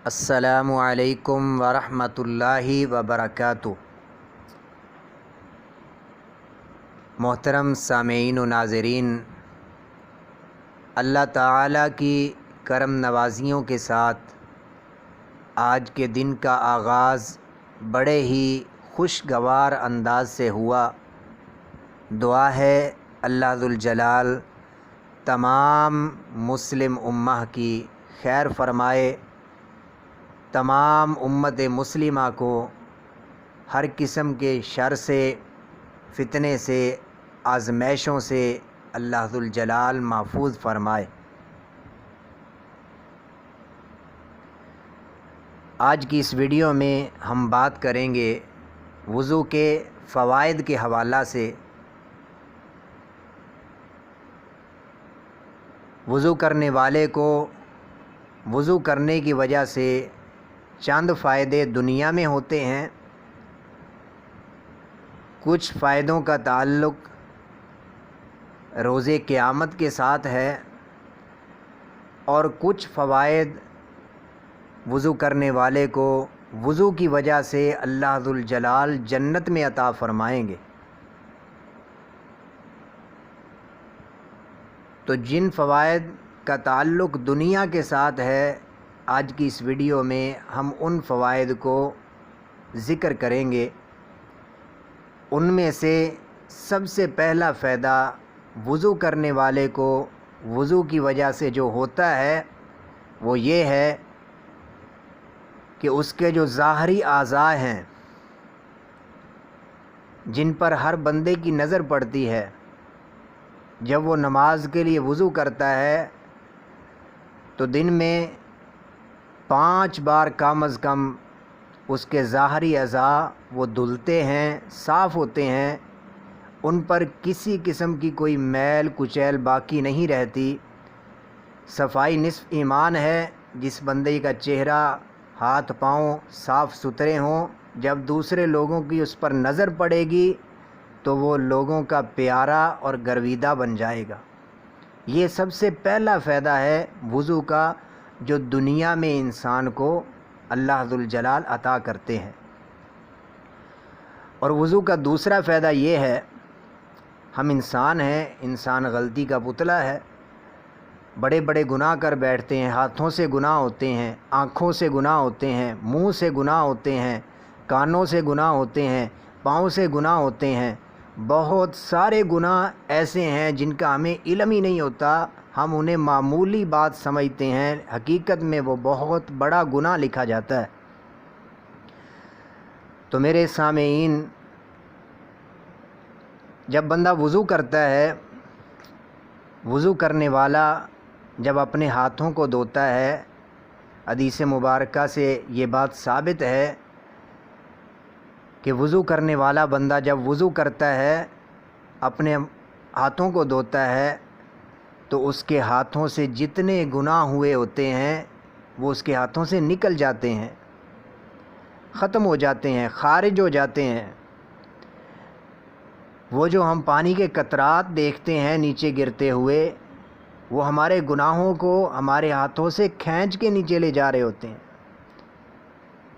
السلام علیکم ورحمۃ اللہ وبرکاتہ۔ محترم سامعین و ناظرین، اللہ تعالیٰ کی کرم نوازیوں کے ساتھ آج کے دن کا آغاز بڑے ہی خوشگوار انداز سے ہوا۔ دعا ہے اللہ ذوالجلال تمام مسلم امہ کی خیر فرمائے، تمام امت مسلمہ کو ہر قسم کے شر سے، فتنے سے، آزمائشوں سے اللہ ذوالجلال محفوظ فرمائے۔ آج کی اس ویڈیو میں ہم بات کریں گے وضو کے فوائد کے حوالہ سے۔ وضو کرنے والے کو وضو کرنے کی وجہ سے چند فائدے دنیا میں ہوتے ہیں، کچھ فائدوں کا تعلق روز قیامت کے ساتھ ہے، اور کچھ فوائد وضو کرنے والے کو وضو کی وجہ سے اللہ ذوالجلال جنت میں عطا فرمائیں گے۔ تو جن فوائد کا تعلق دنیا کے ساتھ ہے، آج کی اس ویڈیو میں ہم ان فوائد کو ذکر کریں گے۔ ان میں سے سب سے پہلا فائدہ وضو کرنے والے کو وضو کی وجہ سے جو ہوتا ہے وہ یہ ہے کہ اس کے جو ظاہری اعضاء ہیں، جن پر ہر بندے کی نظر پڑتی ہے، جب وہ نماز کے لیے وضو کرتا ہے تو دن میں 5 بار کم از کم اس کے ظاہری اعضاء وہ دھلتے ہیں، صاف ہوتے ہیں، ان پر کسی قسم کی کوئی میل کچیل باقی نہیں رہتی۔ صفائی نصف ایمان ہے۔ جس بندے کا چہرہ، ہاتھ پاؤں صاف ستھرے ہوں، جب دوسرے لوگوں کی اس پر نظر پڑے گی تو وہ لوگوں کا پیارا اور گرویدہ بن جائے گا۔ یہ سب سے پہلا فائدہ ہے وضو کا، جو دنیا میں انسان کو اللہ ذوالجلال عطا کرتے ہیں۔ اور وضو کا دوسرا فائدہ یہ ہے، ہم انسان ہیں، انسان غلطی کا پتلا ہے، بڑے بڑے گناہ کر بیٹھتے ہیں، ہاتھوں سے گناہ ہوتے ہیں، آنکھوں سے گناہ ہوتے ہیں، منہ سے گناہ ہوتے ہیں، کانوں سے گناہ ہوتے ہیں، پاؤں سے گناہ ہوتے ہیں۔ بہت سارے گناہ ایسے ہیں جن کا ہمیں علم ہی نہیں ہوتا، ہم انہیں معمولی بات سمجھتے ہیں، حقیقت میں وہ بہت بڑا گناہ لکھا جاتا ہے۔ تو میرے سامعین، جب بندہ وضو کرتا ہے، وضو کرنے والا جب اپنے ہاتھوں کو دھوتا ہے، حدیث مبارکہ سے یہ بات ثابت ہے کہ وضو کرنے والا بندہ جب وضو کرتا ہے، اپنے ہاتھوں کو دھوتا ہے، تو اس کے ہاتھوں سے جتنے گناہ ہوئے ہوتے ہیں وہ اس کے ہاتھوں سے نکل جاتے ہیں، ختم ہو جاتے ہیں، خارج ہو جاتے ہیں۔ وہ جو ہم پانی کے قطرات دیکھتے ہیں نیچے گرتے ہوئے، وہ ہمارے گناہوں کو ہمارے ہاتھوں سے کھینچ کے نیچے لے جا رہے ہوتے ہیں۔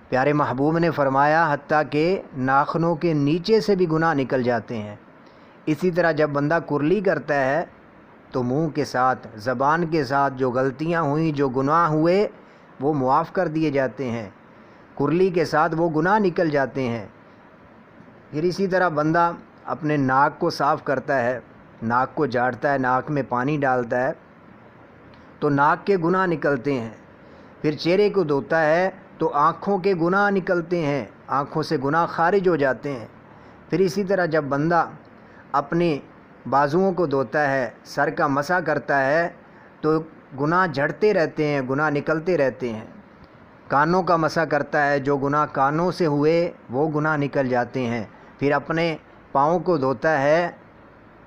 پیارے محبوب نے فرمایا حتیٰ کہ ناخنوں کے نیچے سے بھی گناہ نکل جاتے ہیں۔ اسی طرح جب بندہ کرلی کرتا ہے تو منہ کے ساتھ، زبان کے ساتھ جو غلطیاں ہوئیں، جو گناہ ہوئے، وہ معاف کر دیے جاتے ہیں، کرلی کے ساتھ وہ گناہ نکل جاتے ہیں۔ پھر اسی طرح بندہ اپنے ناک کو صاف کرتا ہے، ناک کو جھاڑتا ہے، ناک میں پانی ڈالتا ہے تو ناک کے گناہ نکلتے ہیں۔ پھر چہرے کو دھوتا ہے تو آنکھوں کے گناہ نکلتے ہیں، آنکھوں سے گناہ خارج ہو جاتے ہیں۔ پھر اسی طرح جب بندہ اپنے بازوؤں کو دھوتا ہے، سر کا مسح کرتا ہے تو گناہ جھڑتے رہتے ہیں، گناہ نکلتے رہتے ہیں۔ کانوں کا مسح کرتا ہے، جو گناہ کانوں سے ہوئے وہ گناہ نکل جاتے ہیں۔ پھر اپنے پاؤں کو دھوتا ہے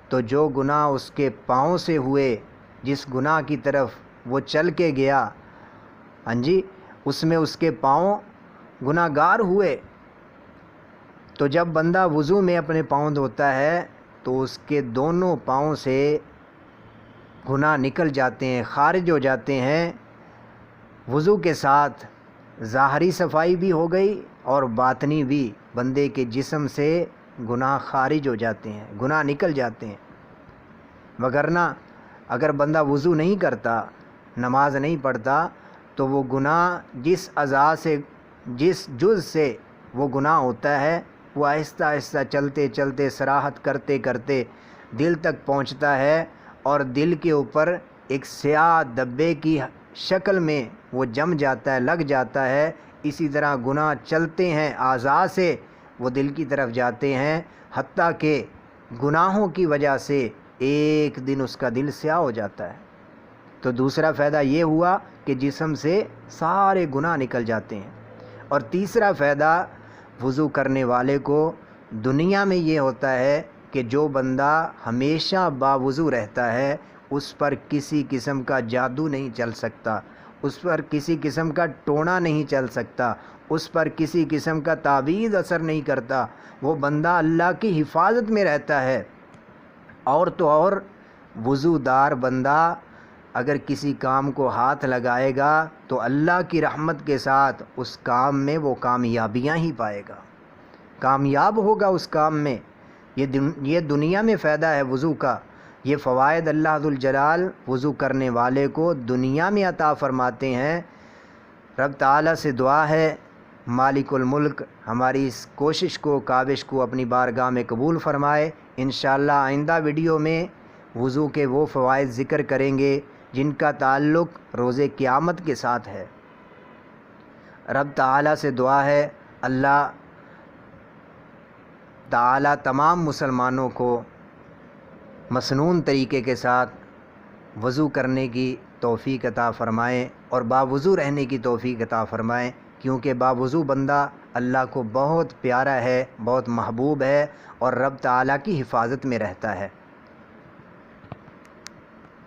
تو جو گناہ اس کے پاؤں سے ہوئے، جس گناہ کی طرف وہ چل کے گیا، اس میں اس کے پاؤں گناہ گار ہوئے۔ تو جب بندہ وضو میں اپنے پاؤں دھوتا ہے تو اس کے دونوں پاؤں سے گناہ نکل جاتے ہیں، خارج ہو جاتے ہیں۔ وضو کے ساتھ ظاہری صفائی بھی ہو گئی اور باطنی بھی، بندے کے جسم سے گناہ خارج ہو جاتے ہیں، گناہ نکل جاتے ہیں۔ وگرنہ اگر بندہ وضو نہیں کرتا، نماز نہیں پڑھتا، تو وہ گناہ جس اعضاء سے، جس جز سے وہ گناہ ہوتا ہے، وہ آہستہ آہستہ چلتے چلتے سراحت کرتے کرتے دل تک پہنچتا ہے، اور دل کے اوپر ایک سیاہ دبے کی شکل میں وہ جم جاتا ہے، لگ جاتا ہے۔ اسی طرح گناہ چلتے ہیں، اعضاء سے وہ دل کی طرف جاتے ہیں، حتیٰ کہ گناہوں کی وجہ سے ایک دن اس کا دل سیاہ ہو جاتا ہے۔ تو دوسرا فائدہ یہ ہوا کہ جسم سے سارے گناہ نکل جاتے ہیں۔ اور تیسرا فائدہ وضو کرنے والے کو دنیا میں یہ ہوتا ہے کہ جو بندہ ہمیشہ باوضو رہتا ہے، اس پر کسی قسم کا جادو نہیں چل سکتا، اس پر کسی قسم کا ٹونا نہیں چل سکتا، اس پر کسی قسم کا تعویذ اثر نہیں کرتا، وہ بندہ اللہ کی حفاظت میں رہتا ہے۔ اور تو اور وضو دار بندہ اگر کسی کام کو ہاتھ لگائے گا تو اللہ کی رحمت کے ساتھ اس کام میں وہ کامیابیاں ہی پائے گا، کامیاب ہوگا اس کام میں۔ یہ دنیا میں فائدہ ہے وضو کا، یہ فوائد اللہ ذوالجلال وضو کرنے والے کو دنیا میں عطا فرماتے ہیں۔ رب تعالیٰ سے دعا ہے مالک الملک ہماری اس کوشش کو، کاوش کو اپنی بارگاہ میں قبول فرمائے۔ انشاءاللہ آئندہ ویڈیو میں وضو کے وہ فوائد ذکر کریں گے جن کا تعلق روز قیامت کے ساتھ ہے۔ رب تعالیٰ سے دعا ہے اللہ تعالیٰ تمام مسلمانوں کو مسنون طریقے کے ساتھ وضو کرنے کی توفیق عطا فرمائیں اور باوضو رہنے کی توفیق عطا فرمائیں، کیونکہ باوضو بندہ اللہ کو بہت پیارا ہے، بہت محبوب ہے اور رب تعالیٰ کی حفاظت میں رہتا ہے۔